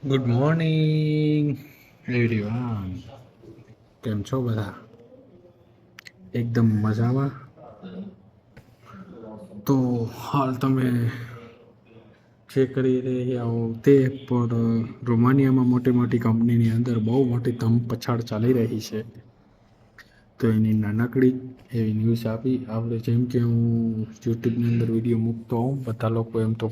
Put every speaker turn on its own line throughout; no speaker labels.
Good morning everyone. કેમ છો બધા? એકદમ મજામાં. તો હાલ તમે જે કરી રહ્યા હો તે પણ રોમાનિયામાં મોટી મોટી કંપનીની અંદર બહુ મોટી ધમ પછાડ ચાલી રહી છે. તો એની નાનકડી એવી ન્યૂઝ આપી આપણે. જેમ કે હું યુટ્યુબની અંદર વિડીયો મૂકતો હોઉં, બધા લોકો એમ તો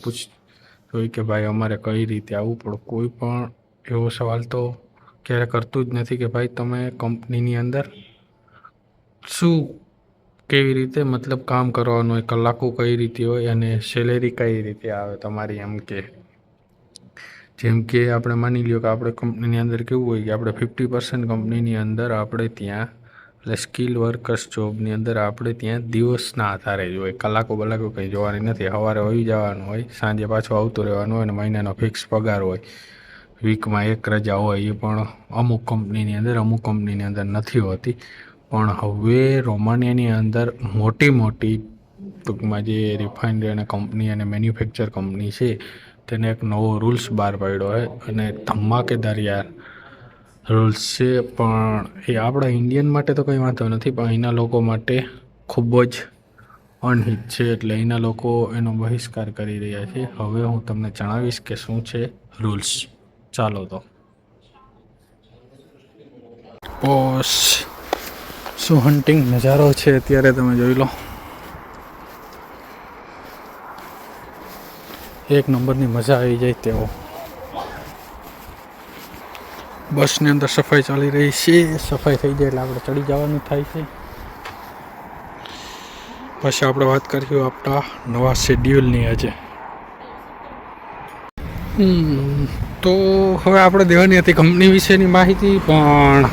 હોય કે ભાઈ અમારે કઈ રીતે આવવું, પણ કોઈ પણ એવો સવાલ તો ક્યારે કરતું જ નથી કે ભાઈ તમે કંપનીની અંદર શું કેવી રીતે મતલબ કામ કરવાનું હોય, કલાકો કઈ રીતે હોય અને સેલેરી કઈ રીતે આવે તમારી. એમ કે જેમ કે આપણે માની લ્યો કે આપણે કંપનીની અંદર કેવું હોય કે આપણે 50% કંપનીની અંદર આપણે ત્યાં એટલે સ્કિલ વર્કર્સ જોબની અંદર આપણે ત્યાં દિવસના આધારે જ હોય, કલાકો કંઈ જોવાની નથી. સવારે હોઈ જવાનું હોય, સાંજે પાછું આવતું રહેવાનું હોય અને મહિનાનો ફિક્સ પગાર હોય. વીકમાં એક રજા હોય, એ પણ અમુક કંપનીની અંદર નથી હોતી. પણ હવે રોમાનિયાની અંદર મોટી ટૂંકમાં જે રિફાઇનરી અને કંપની અને મેન્યુફેક્ચર કંપની છે તેને એક નવો રૂલ્સ બહાર પાડ્યો છે અને ધમાકેદાર યાર રૂલ્સ છે. પણ એ આપણા ઇન્ડિયન માટે તો કંઈ વાંધો નથી, પણ અહીંના લોકો માટે ખૂબ જ અનહિત છે. એટલે અહીંના લોકો એનો બહિષ્કાર કરી રહ્યા છે. હવે હું તમને જણાવીશ કે શું છે રૂલ્સ. ચાલો તો બોસ, શું હન્ટિંગ નજારો છે અત્યારે તમે જોઈ લો. એક નંબરની મજા આવી જાય તેવો. બસની અંદર સફાઈ ચાલી રહી છે. સફાઈ થઈ જાય એટલે આપણે ચડી જવાનું થાય છે. પછી આપણે વાત કરીશું આપણા નવા શેડ્યુલની આજે. તો હવે આપણે દેવાની હતી કંપની વિશેની માહિતી, પણ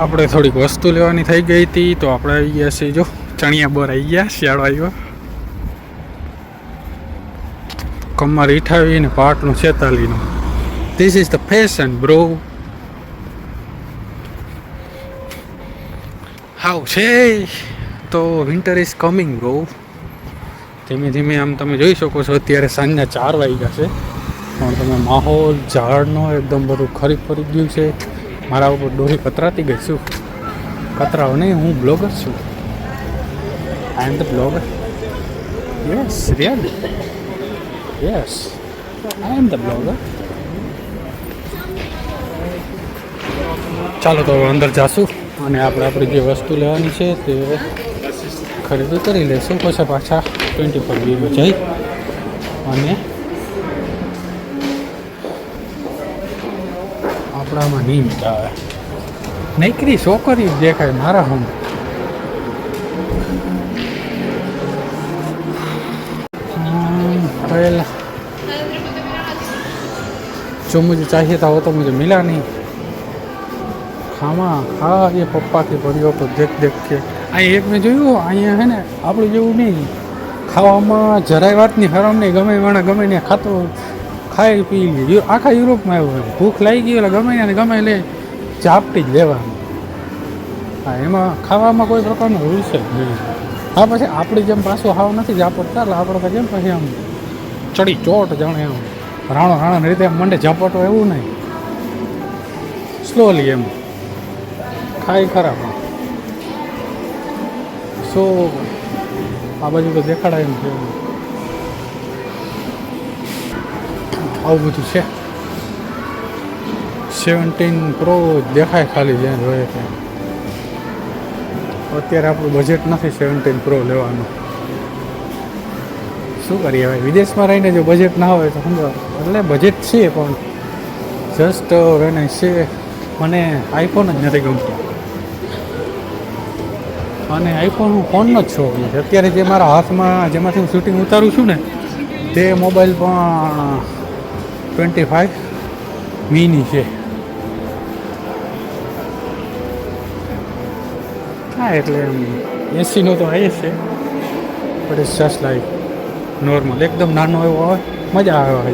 આપણે થોડીક વસ્તુ લેવાની થઈ ગઈ હતી. તો આપણે આવી ગયા છીએ, જો ચણિયા બોર આવી ગયા, શિયાળો આવ્યો. કમર ઈઠાવીને પાટનું 46નું. This is the fashion bro. How છે તો વિન્ટર ઇઝ કમિંગ બ્રો. ધીમે ધીમે આમ તમે જોઈ શકો છો અત્યારે સાંજના 4 વાગ્યા છે, પણ તમે માહોલ ઝાડનો એકદમ બધું ખરી ફરી ગયું છે. મારા ઉપર દોરી કતરાતી ગઈ. શું કતરાવ નહીં, હું બ્લોગર છું. I am the blogger. Yes really, yes I am the blogger. ચાલો તો હવે અંદર જાશું અને આપણી જે વસ્તુ લેવાની છે તે ખરીદી કરી લઈશું. પછી પાછા 24 જઈ અને આપણામાં નહીં મજા આવે. નૈકરી છોકરી દેખાય મારા હમ. जो मुझे चाहिए था वो तो मुझे मिला नहीं. खामा हाँ ये पप्पा की पड़ियों को देख के અહીં એક મેં જોયું. અહીંયા હે ને આપણું જેવું નહીં, ખાવામાં જરાય વાતની હરામ નહીં. ગમે માણસ ગમે ને ખાતો ખાઈ પી લે. આખા યુરોપમાં એવું હોય, ભૂખ લાગી ગઈ એટલે ગમે ને ગમે લે, ઝાપટી જ લેવાનું. હા, એમાં ખાવામાં કોઈ પ્રકારનો રૂલ્સ જ નહીં. હા, પછી આપણી જેમ પાછું હાવ નથી ઝાપટતા. એટલે આપણે તો કેમ પછી આમ ચડી ચોટ જાણે એમ રાણો રીતે એમ મંડે ઝાપટો, એવું નહીં. સ્લોલી એમ ખાઈ ખરાબ. સો આ બાજુ તો દેખાડાય એમ છે. આવું બધું છે. 17 પ્રો દેખાય ખાલી જ્યાં જોઈએ ત્યાં. અત્યારે આપણું બજેટ નથી 17 પ્રો લેવાનું. શું કરીએ ભાઈ, વિદેશમાં રહીને જો બજેટ ના હોય તો સમજો. એટલે બજેટ છે પણ જસ્ટ વેન આઈ સે મને આઈફોન જ નથી ગમતો. અને આઈફોન હું ફોનનો જ શોખ નથી. અત્યારે જે મારા હાથમાં જેમાંથી હું શૂટિંગ ઉતારું છું ને તે મોબાઈલ પણ 25 મીની છે. હા, એટલે એમ 80નો તો આવે છે, but it's just like normal. એકદમ નાનો એવો આવે, મજા આવે.